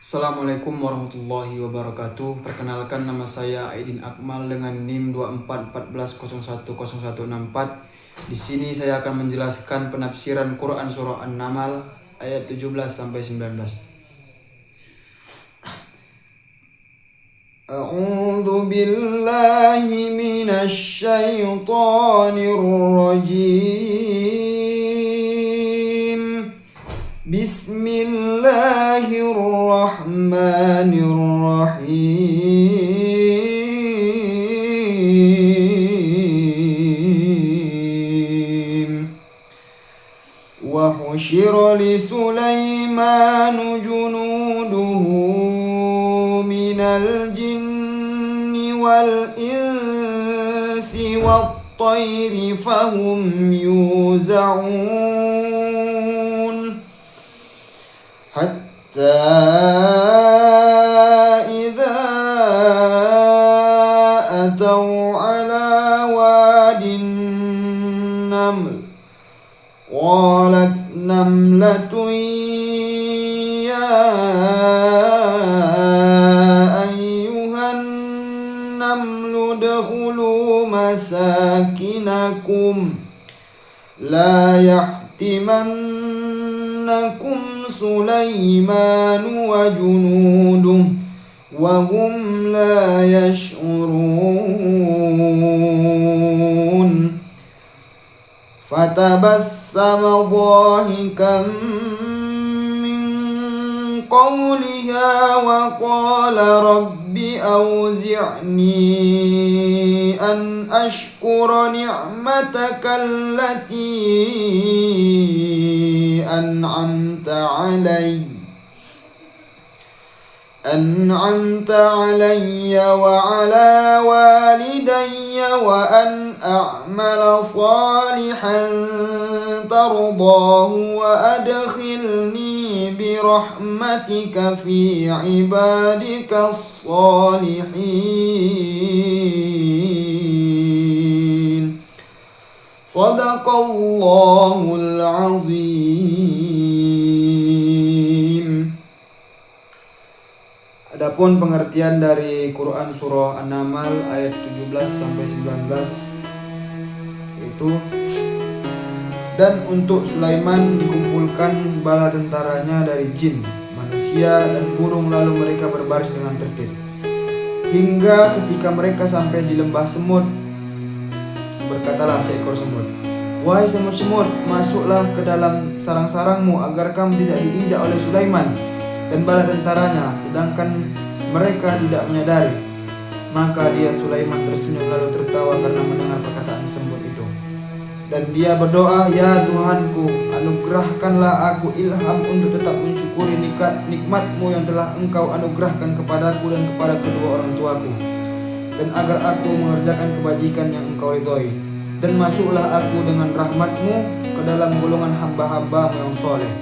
Assalamualaikum warahmatullahi wabarakatuh. Perkenalkan, nama saya Aidin Akmal dengan NIM 2414010164. Di sini saya akan menjelaskan penafsiran Quran surah An-Naml ayat 17 sampai 19. A'udzu billahi minasy syaithanir rajim. Bismillahirrahmanirrahim. Wa husyira li Sulaiman junuduhu minal jinni wal insi wat tayri fahum yuzaun. Hatta idza atau ala wadin naml qalat namlatun ya ayyuhan namlu udkhulu masakinakum la yahtimannakum Sulaiman wa junuduh wa hum la yash'urun. Fatabassama dhahikan min qawliha wa qala rabbi awzi'ni an ashkura ni'mataka allati أنعمت علي وعلى والدي وأن أعمل صالحا ترضاه وأدخلني برحمتك في عبادك الصالحين. صدق الله العظيم. Adapun pengertian dari Quran surah An-Naml ayat 17 sampai 19 yaitu, dan untuk Sulaiman dikumpulkan bala tentaranya dari jin, manusia dan burung, lalu mereka berbaris dengan tertib hingga ketika mereka sampai di lembah semut. Berkatalah seekor semut, "Wahai semut-semut, masuklah ke dalam sarang-sarangmu agar kamu tidak diinjak oleh Sulaiman dan bala tentaranya, sedangkan mereka tidak menyadari." Maka dia Sulaiman tersenyum lalu tertawa karena mendengar perkataan semut itu. Dan dia berdoa, "Ya Tuhanku, anugerahkanlah aku ilham untuk tetap mensyukuri nikmat-Mu yang telah Engkau anugerahkan kepadaku dan kepada kedua orang tuaku, dan agar aku mengerjakan kebajikan yang Engkau ridhoi. Dan masuklah aku dengan rahmat-Mu ke dalam golongan hamba-hamba-Mu yang soleh."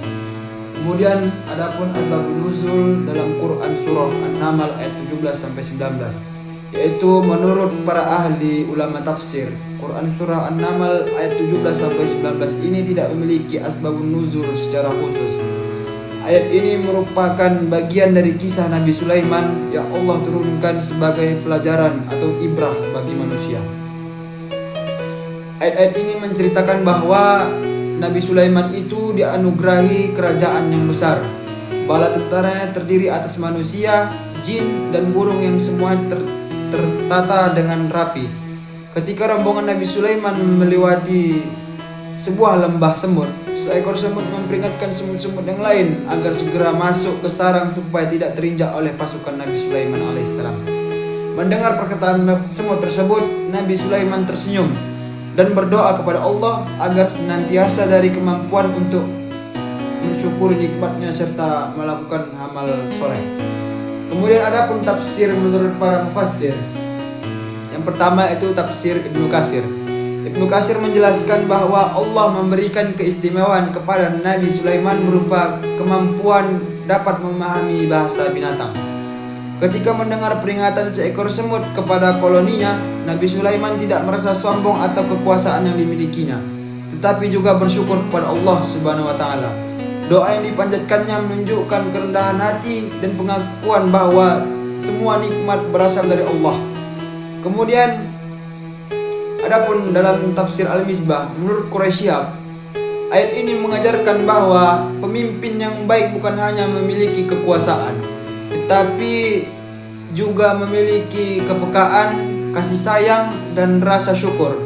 Kemudian adapun asbabun nuzul dalam Quran surah An-Naml ayat 17 sampai 19, yaitu menurut para ahli ulama tafsir, Quran surah An-Naml ayat 17 sampai 19 ini tidak memiliki asbabun nuzul secara khusus. Ayat ini merupakan bagian dari kisah Nabi Sulaiman yang Allah turunkan sebagai pelajaran atau ibrah bagi manusia. Ayat-ayat ini menceritakan bahwa Nabi Sulaiman itu dianugerahi kerajaan yang besar. Bala tentaranya terdiri atas manusia, jin, dan burung yang semua tertata dengan rapi. Ketika rombongan Nabi Sulaiman melewati sebuah lembah semut, seekor semut memperingatkan semut-semut yang lain agar segera masuk ke sarang supaya tidak terinjak oleh pasukan Nabi Sulaiman alaihissalam. Mendengar perkataan semut tersebut, Nabi Sulaiman tersenyum dan berdoa kepada Allah agar senantiasa dari kemampuan untuk mensyukuri nikmatnya serta melakukan amal soleh. Kemudian adapun tafsir menurut para mufassir. Yang pertama itu tafsir Ibnu Katsir. Ibnu Katsir menjelaskan bahwa Allah memberikan keistimewaan kepada Nabi Sulaiman berupa kemampuan dapat memahami bahasa binatang. Ketika mendengar peringatan seekor semut kepada koloninya, Nabi Sulaiman tidak merasa sombong atau kekuasaan yang dimilikinya, tetapi juga bersyukur kepada Allah Subhanahu wa taala. Doa yang dipanjatkannya menunjukkan kerendahan hati dan pengakuan bahwa semua nikmat berasal dari Allah. Kemudian adapun dalam tafsir Al-Misbah menurut Quraisy Shihab, ayat ini mengajarkan bahwa pemimpin yang baik bukan hanya memiliki kekuasaan, tetapi juga memiliki kepekaan, kasih sayang, dan rasa syukur.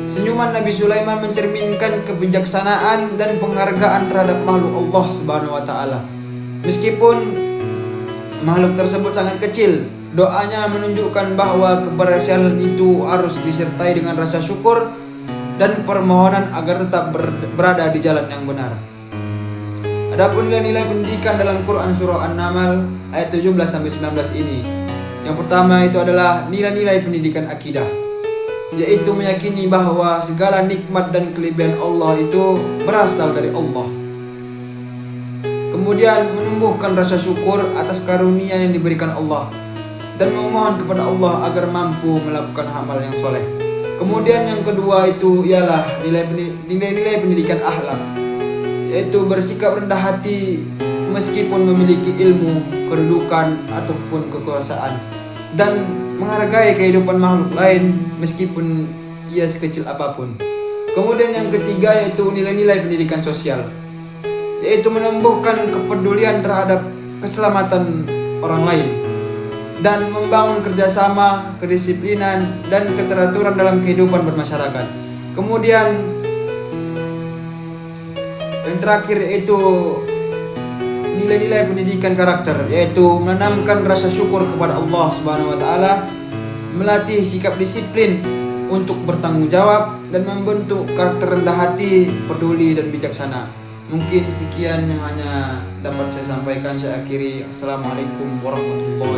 Senyuman Nabi Sulaiman mencerminkan kebijaksanaan dan penghargaan terhadap makhluk Allah Subhanahu wa taala. Meskipun makhluk tersebut sangat kecil, doanya menunjukkan bahwa keberhasilan itu harus disertai dengan rasa syukur dan permohonan agar tetap berada di jalan yang benar. Adapun nilai-nilai pendidikan dalam Quran surah An-Naml ayat 17-19 ini. Yang pertama itu adalah nilai-nilai pendidikan akidah, yaitu meyakini bahwa segala nikmat dan kelebihan Allah itu berasal dari Allah. Kemudian menumbuhkan rasa syukur atas karunia yang diberikan Allah dan memohon kepada Allah agar mampu melakukan amal yang soleh. Kemudian yang kedua itu ialah nilai-nilai pendidikan akhlak, yaitu bersikap rendah hati meskipun memiliki ilmu, kedudukan ataupun kekuasaan, dan menghargai kehidupan makhluk lain meskipun ia sekecil apapun. Kemudian yang ketiga yaitu nilai-nilai pendidikan sosial, yaitu menumbuhkan kepedulian terhadap keselamatan orang lain dan membangun kerjasama, kedisiplinan, dan keteraturan dalam kehidupan bermasyarakat. Kemudian yang terakhir yaitu nilai-nilai pendidikan karakter, yaitu menanamkan rasa syukur kepada Allah Subhanahu wa taala, melatih sikap disiplin untuk bertanggung jawab, dan membentuk karakter rendah hati, peduli, dan bijaksana. Mungkin sekian yang hanya dapat saya sampaikan. Saya akhiri. Assalamualaikum warahmatullahi wabarakatuh.